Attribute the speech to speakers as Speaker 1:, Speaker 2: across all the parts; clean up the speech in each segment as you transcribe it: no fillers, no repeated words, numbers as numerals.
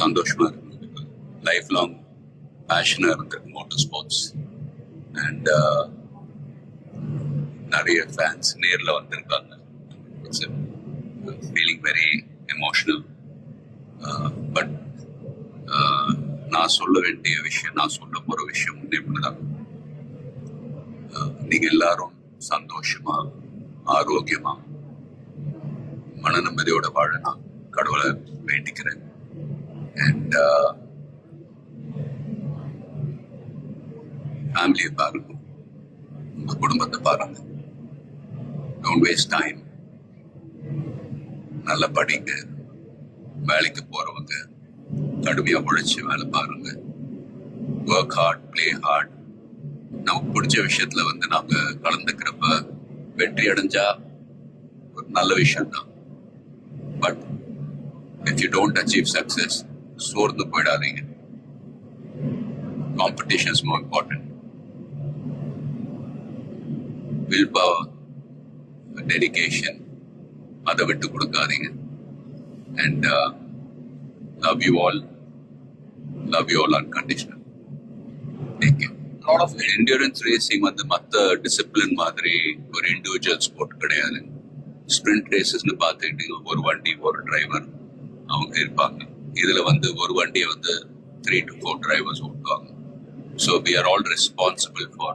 Speaker 1: சந்தோஷமா இருக்கு. Life long பேஷனாக இருந்திருக்கு மோட்டர் ஸ்போர்ட்ஸ். அண்ட் நிறைய ஃபேன்ஸ் நேரில் வந்திருக்காங்க. It's feeling very emotional. But நான் சொல்ல வேண்டிய விஷயம், நான் சொல்ல போகிற விஷயம் ஒன்றே ஒன்றுதான். நீங்கள் எல்லாரும் சந்தோஷமா, ஆரோக்கியமா, மன நிம்மதியோட வாழ நான் கடவுளை வேண்டிக்கிறேன். அண்ட் ஃபேமிலியை பாருங்க, உங்க குடும்பத்தை பாருங்க. Don't waste time. நல்லா படிங்க. வேலைக்கு போறவங்க கடுமையா உழைச்சி வேலை பாருங்க. Work hard, play hard. நமக்கு பிடிச்ச விஷயத்துல நாம கலந்துக்கிறப்ப வெற்றி அடைஞ்சா ஒரு நல்ல விஷயம் தான். But if you don't achieve success, சோர்ந்து போயிடாதீங்க. Competition is more important. Will power, dedication, அதை விட்டு கொடுக்காதீங்க. And love you all unconditional. Take care.
Speaker 2: lot of
Speaker 1: endurance racing மற்ற டிசிப்ளின் மாதிரி ஒரு இண்டிவிஜுவல் ஸ்போர்ட் கிடையாது. ஸ்பிரிண்ட் ரேசஸ்னு பார்த்துக்கிட்டீங்க, ஒரு வண்டி ஒரு டிரைவர் அவங்க இருப்பாங்க. இதுல ஒரு வண்டியை 3 to 4 டிரைவர்ஸ் ஓட்டுவாங்க. So we are all responsible for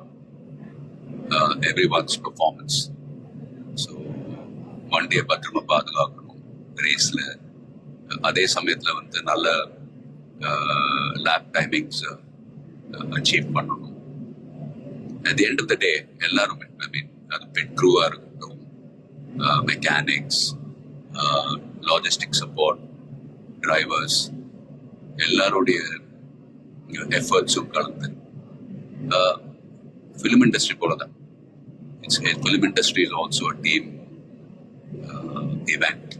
Speaker 1: everyone's performance. So வண்டியை பத்திரமா பாதுகாக்கணும் ரேஸ்ல. அதே சமயத்துல நல்ல லேப் டைமிங்ஸ் அச்சீவ் பண்ணணும். at the end of the day எல்லாருமே, அது பிட் க்ரூவா இருக்கட்டும், மெக்கானிக்ஸ், லாஜிஸ்டிக் சப்போர்ட், டிரைவர்ஸ், எல்லாருடைய எஃபர்ட்ஸும் கலந்து ஃபிலிம் இண்டஸ்ட்ரி போலதான். Film industry is also a team event.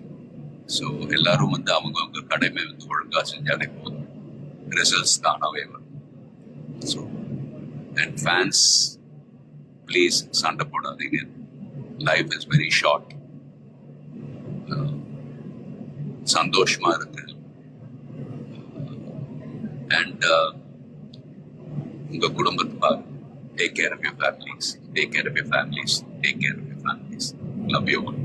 Speaker 1: So எல்லாரும் அவங்க கடமை ஒழுங்கா செஞ்சாலே போதும், ரிசல்ட்ஸ் தானாவே வரும். ஸோ அண்ட் ஃபேன்ஸ், ப்ளீஸ் சண்டை போடாதீங்க. Life is very short. சந்தோஷமா இருக்கு. அண்ட் உங்க குடும்பத்தை பாருங்க. Take care of your families. Take care of your families. Take care of your families. Love you all.